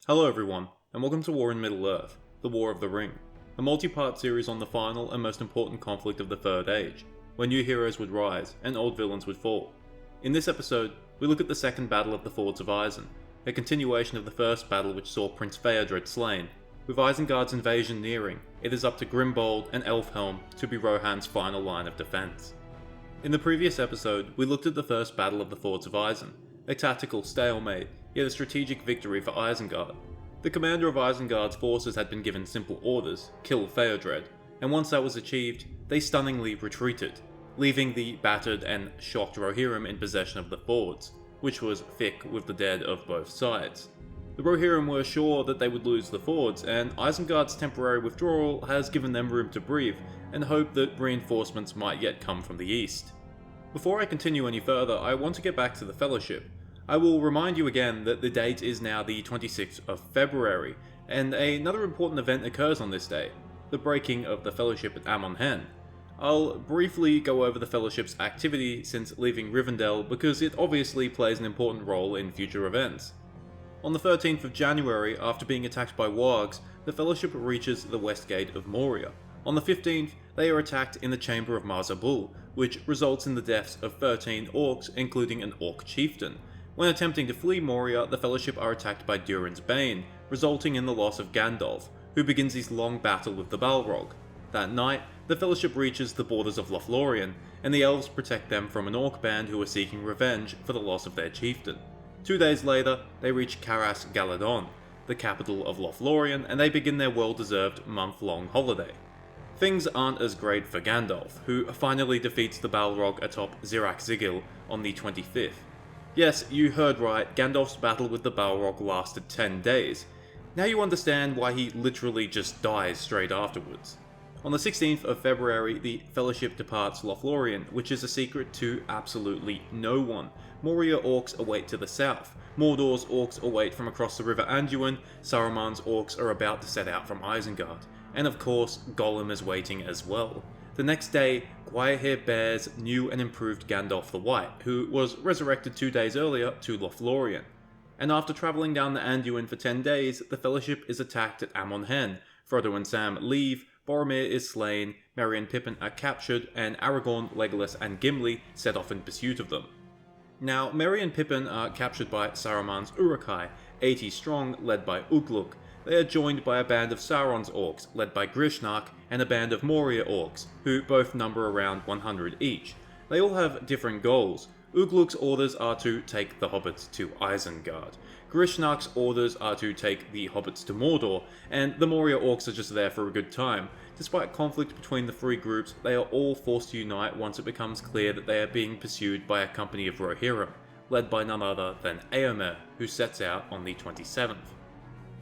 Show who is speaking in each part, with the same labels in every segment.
Speaker 1: Hello everyone, and welcome to War in Middle-earth, the War of the Ring, a multi-part series on the final and most important conflict of the Third Age, where new heroes would rise and old villains would fall. In this episode, we look at the second battle of the Fords of Isen, a continuation of the first battle which saw Prince Theodred slain. With Isengard's invasion nearing, it is up to Grimbold and Elfhelm to be Rohan's final line of defense. In the previous episode, we looked at the first battle of the Fords of Isen, a tactical stalemate, yet a strategic victory for Isengard. The commander of Isengard's forces had been given simple orders, kill Theodred, and once that was achieved, they stunningly retreated, leaving the battered and shocked Rohirrim in possession of the fords, which was thick with the dead of both sides. The Rohirrim were sure that they would lose the fords, and Isengard's temporary withdrawal has given them room to breathe, and hope that reinforcements might yet come from the east. Before I continue any further, I want to get back to the Fellowship. I will remind you again that the date is now the 26th of February, and another important event occurs on this day, the breaking of the Fellowship at Amon Hen. I'll briefly go over the Fellowship's activity since leaving Rivendell because it obviously plays an important role in future events. On the 13th of January, after being attacked by wargs, the Fellowship reaches the west gate of Moria. On the 15th, they are attacked in the Chamber of Marzabul, which results in the deaths of 13 orcs, including an orc chieftain. When attempting to flee Moria, the Fellowship are attacked by Durin's Bane, resulting in the loss of Gandalf, who begins his long battle with the Balrog. That night, the Fellowship reaches the borders of Lothlorien, and the elves protect them from an orc band who are seeking revenge for the loss of their chieftain. 2 days later, they reach Caras Galadon, the capital of Lothlorien, and they begin their well-deserved month-long holiday. Things aren't as great for Gandalf, who finally defeats the Balrog atop Zirak-Zigil on the 25th. Yes, you heard right, Gandalf's battle with the Balrog lasted 10 days. Now you understand why he literally just dies straight afterwards. On the 16th of February, the Fellowship departs Lothlorien, which is a secret to absolutely no one. Moria orcs await to the south, Mordor's orcs await from across the River Anduin, Saruman's orcs are about to set out from Isengard, and of course, Gollum is waiting as well. The next day, Gwaihir bears new and improved Gandalf the White, who was resurrected 2 days earlier to Lothlorien. And after travelling down the Anduin for 10 days, the Fellowship is attacked at Amon Hen. Frodo and Sam leave, Boromir is slain, Merry and Pippin are captured, and Aragorn, Legolas and Gimli set off in pursuit of them. Now, Merry and Pippin are captured by Saruman's Uruk-hai, 80 strong, led by Ugluk. They are joined by a band of Sauron's orcs, led by Grishnak, and a band of Moria orcs, who both number around 100 each. They all have different goals. Ugluk's orders are to take the hobbits to Isengard. Grishnak's orders are to take the hobbits to Mordor, and the Moria orcs are just there for a good time. Despite conflict between the three groups, they are all forced to unite once it becomes clear that they are being pursued by a company of Rohirrim, led by none other than Éomer, who sets out on the 27th.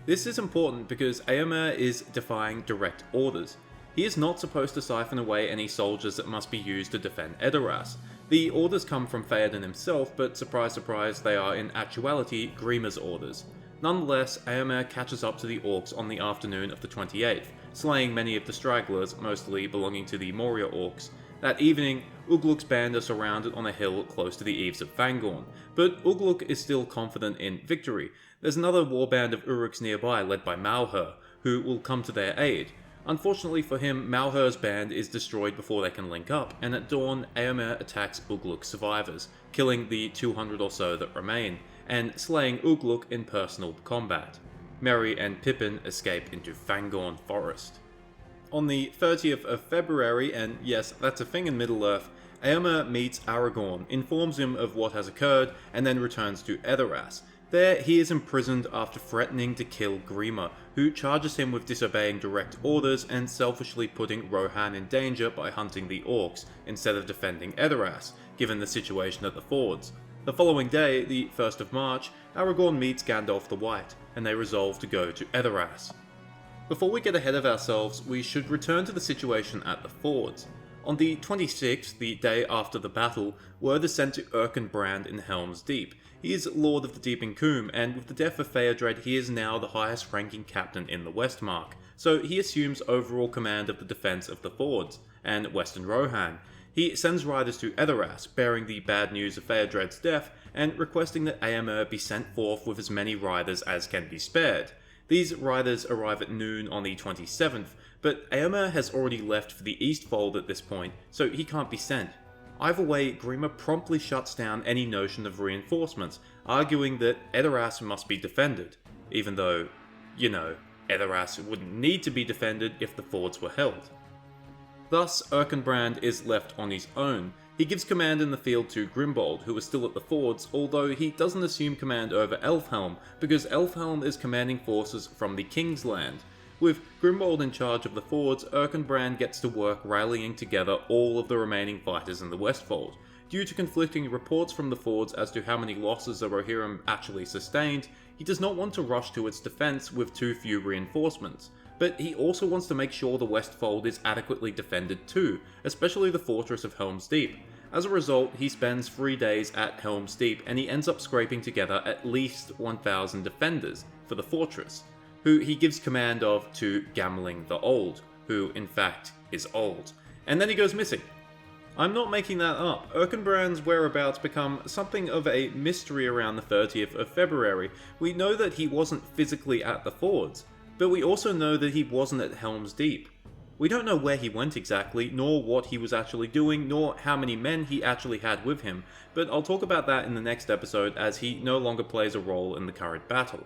Speaker 1: This is important because Éomer is defying direct orders. He is not supposed to siphon away any soldiers that must be used to defend Edoras. The orders come from Theoden himself, but surprise surprise, they are in actuality Grima's orders. Nonetheless, Éomer catches up to the orcs on the afternoon of the 28th, slaying many of the stragglers, mostly belonging to the Moria orcs. That evening, Ugluk's band are surrounded on a hill close to the eaves of Fangorn, but Ugluk is still confident in victory. There's another warband of Uruks nearby led by Malher, who will come to their aid. Unfortunately for him, Malher's band is destroyed before they can link up, and at dawn, Éomer attacks Ugluk's survivors, killing the 200 or so that remain, and slaying Ugluk in personal combat. Merry and Pippin escape into Fangorn Forest. On the 30th of February, and yes, that's a thing in Middle-earth, Éomer meets Aragorn, informs him of what has occurred, and then returns to Edoras. There, he is imprisoned after threatening to kill Grima, who charges him with disobeying direct orders and selfishly putting Rohan in danger by hunting the orcs, instead of defending Edoras, given the situation at the fords. The following day, the 1st of March, Aragorn meets Gandalf the White, and they resolve to go to Edoras. Before we get ahead of ourselves, we should return to the situation at the fords. On the 26th, the day after the battle, word is sent to Erkenbrand in Helm's Deep. He is Lord of the Deeping Combe, and with the death of Theodred, he is now the highest ranking captain in the Westmark, so he assumes overall command of the defence of the fords, and Western Rohan. He sends riders to Edoras, bearing the bad news of Theodred's death, and requesting that Eomer be sent forth with as many riders as can be spared. These riders arrive at noon on the 27th, but Eomer has already left for the East Fold at this point, so he can't be sent. Either way, Grima promptly shuts down any notion of reinforcements, arguing that Edoras must be defended, even though, Edoras wouldn't need to be defended if the fords were held. Thus, Erkenbrand is left on his own. He gives command in the field to Grimbold, who is still at the fords, although he doesn't assume command over Elfhelm, because Elfhelm is commanding forces from the King's Land. With Grimbold in charge of the fords, Erkenbrand gets to work rallying together all of the remaining fighters in the Westfold. Due to conflicting reports from the fords as to how many losses the Rohirrim actually sustained, he does not want to rush to its defense with too few reinforcements. But he also wants to make sure the Westfold is adequately defended too, especially the fortress of Helm's Deep. As a result, he spends 3 days at Helm's Deep and he ends up scraping together at least 1,000 defenders for the fortress, who he gives command of to Gamling the Old, who in fact is old. And then he goes missing. I'm not making that up. Erkenbrand's whereabouts become something of a mystery around the 30th of February. We know that he wasn't physically at the fords, but we also know that he wasn't at Helm's Deep. We don't know where he went exactly, nor what he was actually doing, nor how many men he actually had with him, but I'll talk about that in the next episode as he no longer plays a role in the current battle.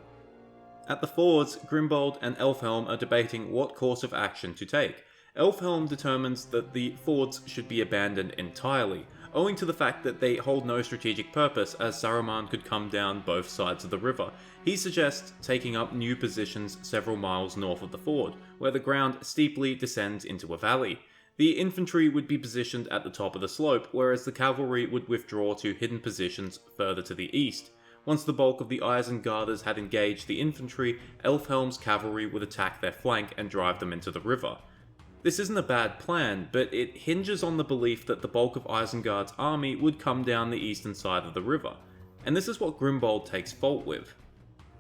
Speaker 1: At the fords, Grimbold and Elfhelm are debating what course of action to take. Elfhelm determines that the fords should be abandoned entirely, owing to the fact that they hold no strategic purpose as Saruman could come down both sides of the river. He suggests taking up new positions several miles north of the ford, where the ground steeply descends into a valley. The infantry would be positioned at the top of the slope, whereas the cavalry would withdraw to hidden positions further to the east. Once the bulk of the Isengarders had engaged the infantry, Elfhelm's cavalry would attack their flank and drive them into the river. This isn't a bad plan, but it hinges on the belief that the bulk of Isengard's army would come down the eastern side of the river, and this is what Grimbold takes fault with.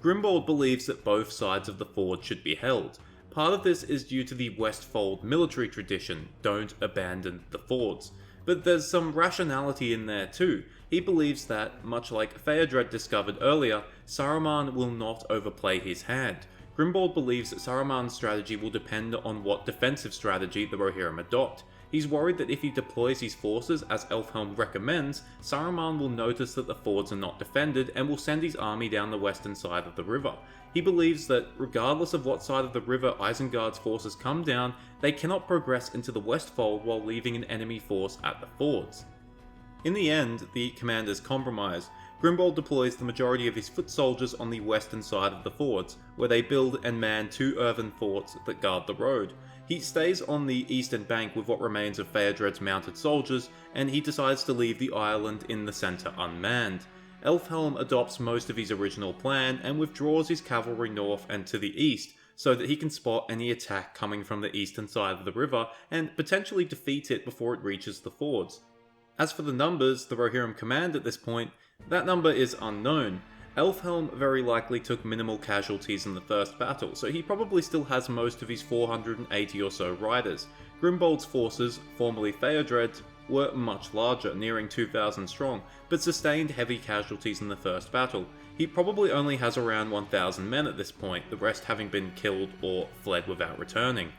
Speaker 1: Grimbold believes that both sides of the ford should be held. Part of this is due to the Westfold military tradition, don't abandon the fords. But there's some rationality in there too. He believes that, much like Theodred discovered earlier, Saruman will not overplay his hand. Grimbold believes that Saruman's strategy will depend on what defensive strategy the Rohirrim adopt. He's worried that if he deploys his forces as Elfhelm recommends, Saruman will notice that the fords are not defended and will send his army down the western side of the river. He believes that, regardless of what side of the river Isengard's forces come down, they cannot progress into the Westfold while leaving an enemy force at the fords. In the end, the commanders compromise. Grimbold deploys the majority of his foot soldiers on the western side of the fords, where they build and man 2 earthen forts that guard the road. He stays on the eastern bank with what remains of Theodred's mounted soldiers, and he decides to leave the island in the centre unmanned. Elfhelm adopts most of his original plan and withdraws his cavalry north and to the east, so that he can spot any attack coming from the eastern side of the river and potentially defeat it before it reaches the fords. As for the numbers the Rohirrim command at this point, that number is unknown. Elfhelm very likely took minimal casualties in the first battle, so he probably still has most of his 480 or so riders. Grimbold's forces, formerly Theodred's, were much larger, nearing 2,000 strong, but sustained heavy casualties in the first battle. He probably only has around 1,000 men at this point, the rest having been killed or fled without returning.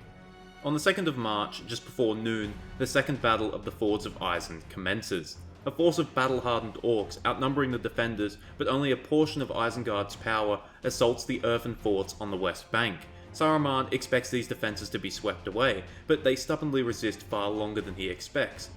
Speaker 1: On the 2nd of March, just before noon, the second battle of the Fords of Isen commences. A force of battle-hardened orcs, outnumbering the defenders, but only a portion of Isengard's power, assaults the earthen forts on the west bank. Saruman expects these defences to be swept away, but they stubbornly resist far longer than he expects.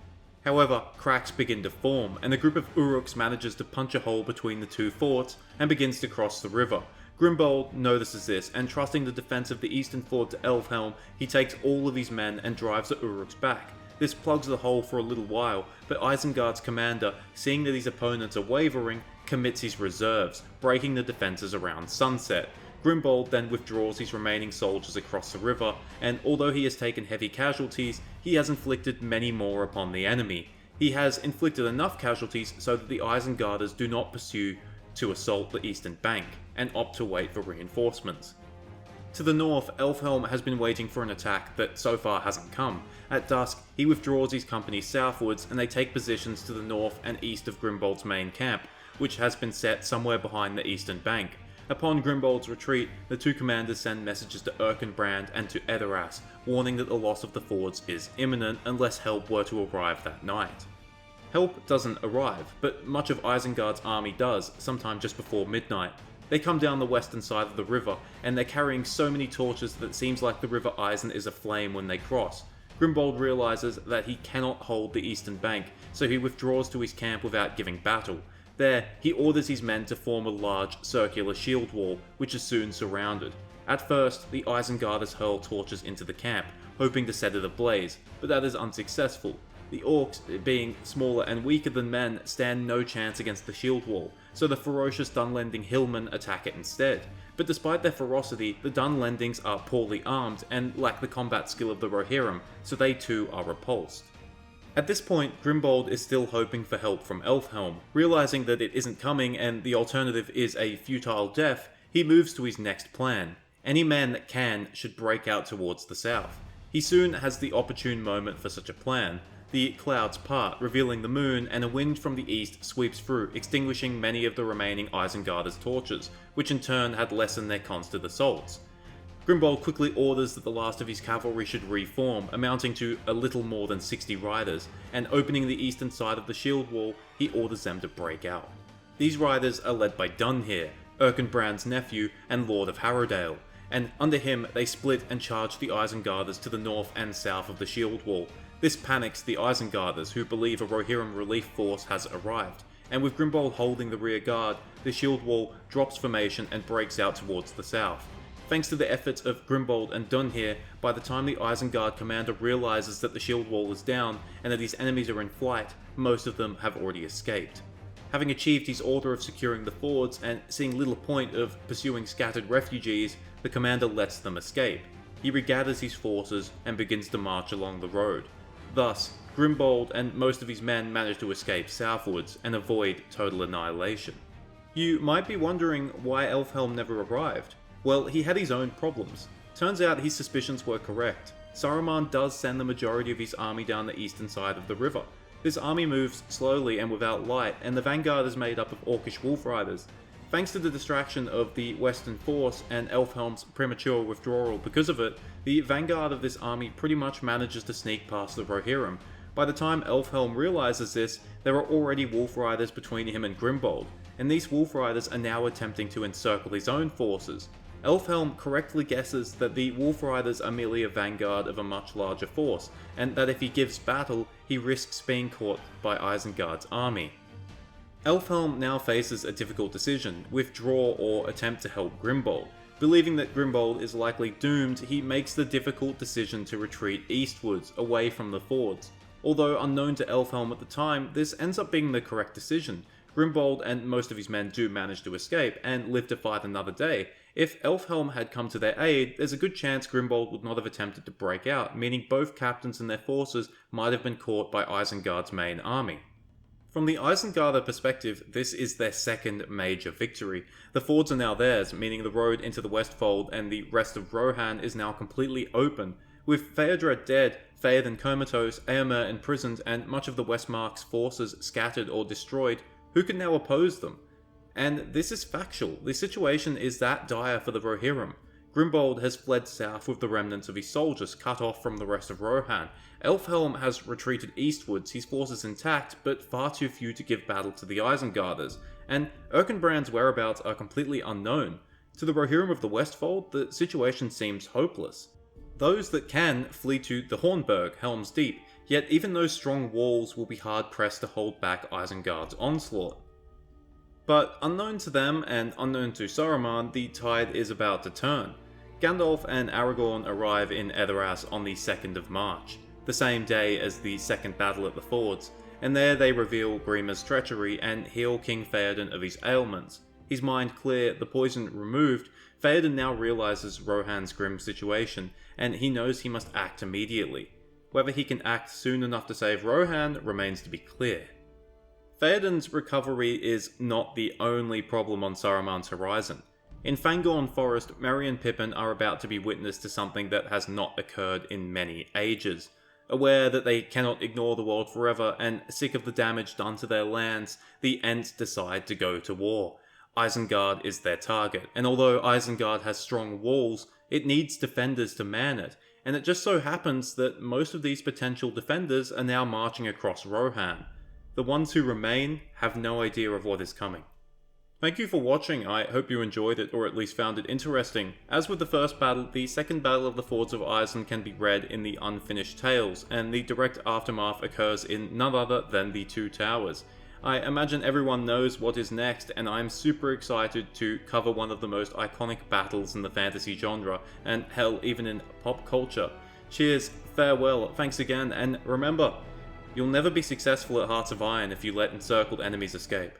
Speaker 1: However, cracks begin to form, and a group of Uruks manages to punch a hole between the 2 forts and begins to cross the river. Grimbold notices this, and trusting the defense of the eastern fort to Elfhelm, he takes all of his men and drives the Uruks back. This plugs the hole for a little while, but Isengard's commander, seeing that his opponents are wavering, commits his reserves, breaking the defences around sunset. Grimbold then withdraws his remaining soldiers across the river, and although he has taken heavy casualties, he has inflicted many more upon the enemy. He has inflicted enough casualties so that the Isengarders do not pursue to assault the eastern bank, and opt to wait for reinforcements. To the north, Elfhelm has been waiting for an attack that so far hasn't come. At dusk, he withdraws his company southwards and they take positions to the north and east of Grimbold's main camp. which has been set somewhere behind the eastern bank. Upon Grimbold's retreat, the two commanders send messages to Erkenbrand and to Edoras, warning that the loss of the fords is imminent unless help were to arrive that night. Help doesn't arrive, but much of Isengard's army does, sometime just before midnight. They come down the western side of the river, and they're carrying so many torches that it seems like the River Isen is aflame when they cross. Grimbold realizes that he cannot hold the eastern bank, so he withdraws to his camp without giving battle. There, he orders his men to form a large, circular shield wall, which is soon surrounded. At first, the Isengarders hurl torches into the camp, hoping to set it ablaze, but that is unsuccessful. The orcs, being smaller and weaker than men, stand no chance against the shield wall, so the ferocious Dunlending hillmen attack it instead. But despite their ferocity, the Dunlendings are poorly armed and lack the combat skill of the Rohirrim, so they too are repulsed. At this point, Grimbold is still hoping for help from Elfhelm. Realizing that it isn't coming and the alternative is a futile death, he moves to his next plan. Any man that can should break out towards the south. He soon has the opportune moment for such a plan. The clouds part, revealing the moon, and a wind from the east sweeps through, extinguishing many of the remaining Isengarders' torches, which in turn had lessened their constant assaults. Grimbold quickly orders that the last of his cavalry should reform, amounting to a little more than 60 riders, and opening the eastern side of the shield wall, he orders them to break out. These riders are led by Dunhir, Erkenbrand's nephew and Lord of Harrowdale, and under him they split and charge the Isengarders to the north and south of the shield wall. This panics the Isengarders, who believe a Rohirrim relief force has arrived, and with Grimbold holding the rear guard, the shield wall drops formation and breaks out towards the south. Thanks to the efforts of Grimbold and Dunhir, by the time the Isengard commander realizes that the shield wall is down and that his enemies are in flight, most of them have already escaped. Having achieved his order of securing the fords and seeing little point of pursuing scattered refugees, the commander lets them escape. He regathers his forces and begins to march along the road. Thus, Grimbold and most of his men manage to escape southwards and avoid total annihilation. You might be wondering why Elfhelm never arrived. Well, he had his own problems. Turns out his suspicions were correct. Saruman does send the majority of his army down the eastern side of the river. This army moves slowly and without light, and the vanguard is made up of orcish wolf riders. Thanks to the distraction of the western force and Elfhelm's premature withdrawal because of it, the vanguard of this army pretty much manages to sneak past the Rohirrim. By the time Elfhelm realizes this, there are already wolf riders between him and Grimbold, and these wolf riders are now attempting to encircle his own forces. Elfhelm correctly guesses that the wolf riders are merely a vanguard of a much larger force, and that if he gives battle, he risks being caught by Isengard's army. Elfhelm now faces a difficult decision: withdraw or attempt to help Grimbold. Believing that Grimbold is likely doomed, he makes the difficult decision to retreat eastwards, away from the fords. Although unknown to Elfhelm at the time, this ends up being the correct decision. Grimbold and most of his men do manage to escape, and live to fight another day. If Elfhelm had come to their aid, there's a good chance Grimbold would not have attempted to break out, meaning both captains and their forces might have been caught by Isengard's main army. From the Isengarder perspective, this is their second major victory. The fords are now theirs, meaning the road into the Westfold and the rest of Rohan is now completely open. With Theodred dead, Theoden comatose, Eomer imprisoned, and much of the Westmark's forces scattered or destroyed, who can now oppose them? And this is factual. The situation is that dire for the Rohirrim. Grimbold has fled south with the remnants of his soldiers cut off from the rest of Rohan. Elfhelm has retreated eastwards, his forces intact, but far too few to give battle to the Isengarders, and Erkenbrand's whereabouts are completely unknown. To the Rohirrim of the Westfold, the situation seems hopeless. Those that can flee to the Hornburg, Helm's Deep, yet even those strong walls will be hard-pressed to hold back Isengard's onslaught. But unknown to them, and unknown to Saruman, the tide is about to turn. Gandalf and Aragorn arrive in Edoras on the 2nd of March, the same day as the second battle at the Fords, and there they reveal Grima's treachery and heal King Theoden of his ailments. His mind clear, the poison removed, Theoden now realizes Rohan's grim situation, and he knows he must act immediately. Whether he can act soon enough to save Rohan remains to be clear. Theoden's recovery is not the only problem on Saruman's horizon. In Fangorn Forest, Merry and Pippin are about to be witness to something that has not occurred in many ages. Aware that they cannot ignore the world forever and sick of the damage done to their lands, the Ents decide to go to war. Isengard is their target, and although Isengard has strong walls, it needs defenders to man it, and it just so happens that most of these potential defenders are now marching across Rohan. The ones who remain have no idea of what is coming. Thank you for watching. I hope you enjoyed it, or at least found it interesting. As with the first battle, the second battle of the Fords of Isen can be read in the Unfinished Tales, and the direct aftermath occurs in none other than the Two Towers. I imagine everyone knows what is next, and I'm super excited to cover one of the most iconic battles in the fantasy genre, and hell, even in pop culture. Cheers, farewell, thanks again, and remember, you'll never be successful at Hearts of Iron if you let encircled enemies escape.